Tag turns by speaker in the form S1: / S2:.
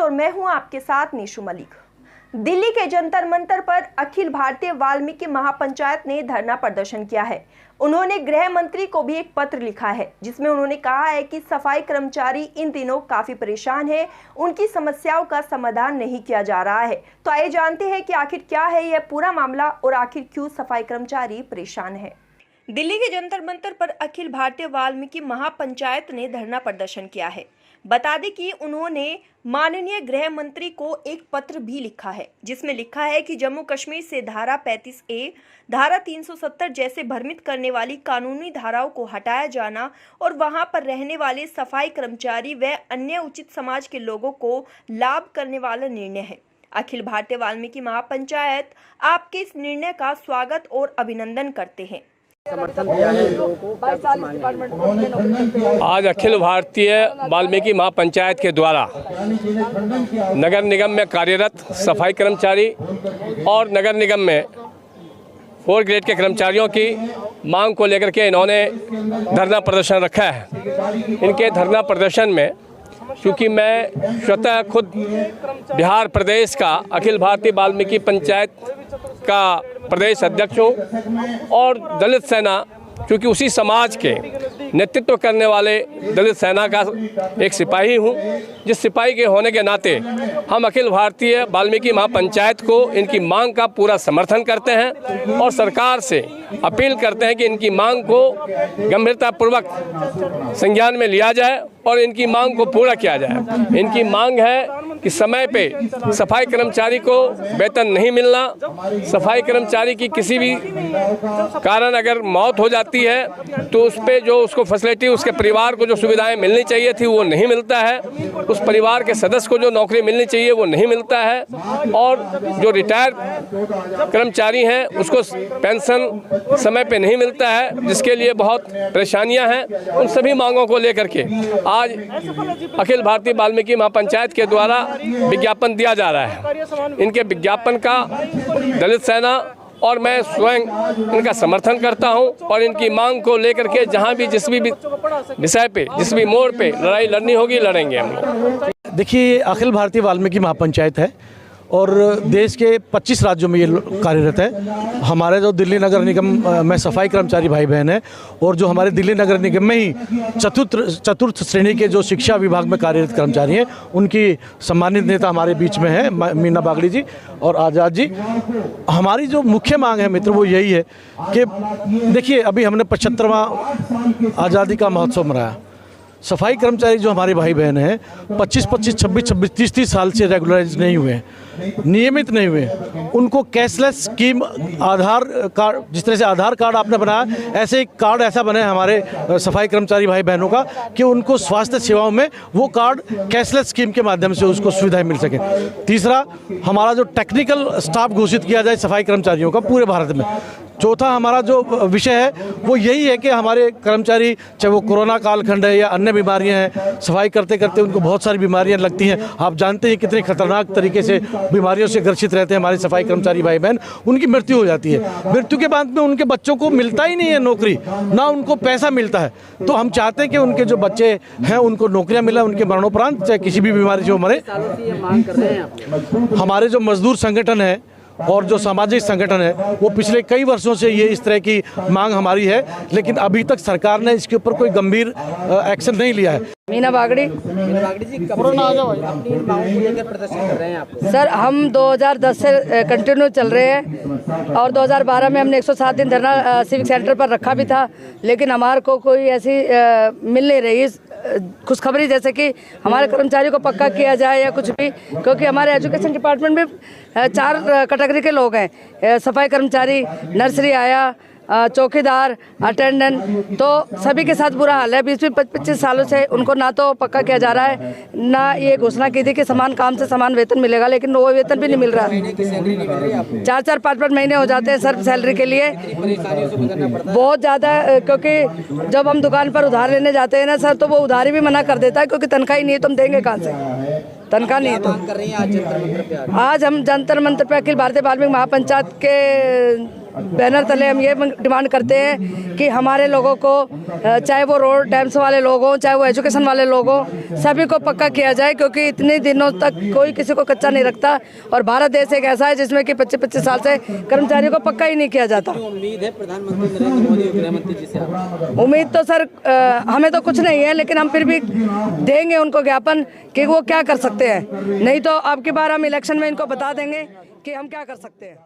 S1: और मैं हूं आपके साथ निशु मलिक। दिल्ली के जंतर मंतर पर अखिल भारतीय वाल्मीकि महापंचायत ने धरना प्रदर्शन किया है। उन्होंने गृह मंत्री को भी एक पत्र लिखा है जिसमें उन्होंने कहा है कि सफाई कर्मचारी इन दिनों काफी परेशान हैं, उनकी समस्याओं का समाधान नहीं किया जा रहा है। तो आइए जानते हैं कि आखिर क्या है यह पूरा मामला और आखिर क्यों सफाई कर्मचारी परेशान है। दिल्ली के जंतर मंतर पर अखिल भारतीय वाल्मीकि महापंचायत ने धरना प्रदर्शन किया है। बता दें कि उन्होंने माननीय गृह मंत्री को एक पत्र भी लिखा है जिसमें लिखा है कि जम्मू कश्मीर से धारा 35A, धारा 370 जैसे भ्रमित करने वाली कानूनी धाराओं को हटाया जाना और वहां पर रहने वाले सफाई कर्मचारी व अन्य उचित समाज के लोगों को लाभ करने वाला निर्णय है। अखिल भारतीय वाल्मीकि महापंचायत आपके इस निर्णय का स्वागत और अभिनंदन करते हैं।
S2: आज अखिल भारतीय वाल्मीकि महापंचायत के द्वारा नगर निगम में कार्यरत सफाई कर्मचारी और नगर निगम में 4 ग्रेड के कर्मचारियों की मांग को लेकर के इन्होंने धरना प्रदर्शन रखा है। इनके धरना प्रदर्शन में क्योंकि मैं स्वतः खुद बिहार प्रदेश का अखिल भारतीय वाल्मीकि पंचायत का प्रदेश अध्यक्ष हूँ और दलित सेना क्योंकि उसी समाज के नेतृत्व करने वाले दलित सेना का एक सिपाही हूँ, जिस सिपाही के होने के नाते हम अखिल भारतीय वाल्मीकि महापंचायत को इनकी मांग का पूरा समर्थन करते हैं और सरकार से अपील करते हैं कि इनकी मांग को गंभीरतापूर्वक संज्ञान में लिया जाए और इनकी मांग को पूरा किया जाए। इनकी मांग है कि समय पे सफाई कर्मचारी को वेतन नहीं मिलना, सफाई कर्मचारी की किसी भी कारण अगर मौत हो जाती है तो उस पे जो उसको फैसिलिटी, उसके परिवार को जो सुविधाएं मिलनी चाहिए थी वो नहीं मिलता है, उस परिवार के सदस्य को जो नौकरी मिलनी चाहिए वो नहीं मिलता है और जो रिटायर कर्मचारी हैं उसको पेंशन समय पे नहीं मिलता है, जिसके लिए बहुत परेशानियां हैं। उन सभी मांगों को लेकर के आज अखिल भारतीय वाल्मीकि महापंचायत के द्वारा विज्ञापन दिया जा रहा है। इनके विज्ञापन का दलित सेना और मैं स्वयं इनका समर्थन करता हूं और इनकी मांग को लेकर के जहां भी जिस भी विषय पे, जिस भी मोड़ पे लड़ाई लड़नी होगी लड़ेंगे हम लोग।
S3: देखिए, अखिल भारतीय वाल्मीकि महापंचायत है और देश के 25 राज्यों में ये कार्यरत है। हमारे जो दिल्ली नगर निगम में सफाई कर्मचारी भाई बहन हैं और जो हमारे दिल्ली नगर निगम में ही चतुर्थ श्रेणी के जो शिक्षा विभाग में कार्यरत कर्मचारी हैं, उनकी सम्मानित नेता हमारे बीच में है मीना बागड़ी जी और आज़ाद जी। हमारी जो मुख्य मांग है मित्र वो यही है कि देखिए, अभी हमने 75वां आज़ादी का महोत्सव मनाया। सफाई कर्मचारी जो हमारे भाई बहन हैं 25, 26, 30 साल से रेगुलराइज नहीं हुए, नियमित नहीं हुए, उनको कैशलेस स्कीम, आधार कार्ड, जिस तरह से आधार कार्ड आपने बनाया ऐसे एक कार्ड ऐसा बने हमारे सफाई कर्मचारी भाई बहनों का कि उनको स्वास्थ्य सेवाओं में वो कार्ड कैशलेस स्कीम के माध्यम से उसको सुविधाएं मिल सके। तीसरा, हमारा जो टेक्निकल स्टाफ घोषित किया जाए सफाई कर्मचारियों का पूरे भारत में। चौथा, हमारा जो विषय है वो यही है कि हमारे कर्मचारी, चाहे वो कोरोना कालखंड है या अन्य बीमारियां हैं, सफाई करते करते उनको बहुत सारी बीमारियां लगती हैं। आप जानते हैं कितने खतरनाक तरीके से बीमारियों से ग्रसित रहते हैं हमारे सफाई कर्मचारी भाई बहन। उनकी मृत्यु हो जाती है, मृत्यु के बाद में उनके बच्चों को मिलता ही नहीं है नौकरी, ना उनको पैसा मिलता है। तो हम चाहते हैं कि उनके जो बच्चे हैं उनको नौकरियाँ मिले उनके मरणोपरांत, चाहे किसी भी बीमारी से वो मरे। हमारे जो मजदूर संगठन है और जो सामाजिक संगठन है वो पिछले कई वर्षों से ये इस तरह की मांग हमारी है, लेकिन अभी तक सरकार ने इसके ऊपर कोई गंभीर एक्शन नहीं लिया है।
S4: मीना बागड़ी जी,
S5: अपनी मांगों को लेकर प्रदर्शन कर रहे हैं आप?
S4: सर, हम 2010 से कंटिन्यू चल रहे हैं और 2012 में हमने 107 दिन धरना सिविक सेंटर पर रखा भी था, लेकिन हमारे को कोई ऐसी मिल नहीं रही खुशखबरी जैसे कि हमारे कर्मचारियों को पक्का किया जाए या कुछ भी, क्योंकि हमारे एजुकेशन डिपार्टमेंट में 4 कैटेगरी के लोग हैं, सफाई कर्मचारी, नर्सरी आया, चौकीदार, अटेंडेंट, तो सभी के साथ बुरा हाल है। 20-25 सालों से उनको ना तो पक्का किया जा रहा है, ना ये घोषणा की थी कि समान काम से समान वेतन मिलेगा, लेकिन वो वेतन भी नहीं मिल रहा। 4-4, 5-5 महीने हो जाते हैं सर सैलरी के लिए, बहुत ज़्यादा। क्योंकि जब हम दुकान पर उधार लेने जाते हैं ना सर, तो वो उधारी भी मना कर देता है क्योंकि तनख्वाह ही नहीं है, तुम देंगे कहाँ से, तनख्वाह नहीं है। तो आज हम जंतर मंतर पे अखिल भारतीय वाल्मीकि महापंचायत के बैनर तले हम ये डिमांड करते हैं कि हमारे लोगों को चाहे वो रोड टैक्स वाले लोग हों, चाहे वो एजुकेशन वाले लोग हों, सभी को पक्का किया जाए, क्योंकि इतने दिनों तक कोई किसी को कच्चा नहीं रखता। और भारत देश एक ऐसा है जिसमें कि 25-25 साल से कर्मचारियों को पक्का ही नहीं किया जाता।
S5: उम्मीद है प्रधानमंत्री नरेंद्र मोदी और गृह मंत्री जी से आपको?
S4: उम्मीद तो सर हमें तो कुछ नहीं है, लेकिन हम फिर भी देंगे उनको ज्ञापन कि वो क्या कर सकते हैं। नहीं तो अब की बार हम इलेक्शन में इनको बता देंगे कि हम क्या कर सकते हैं।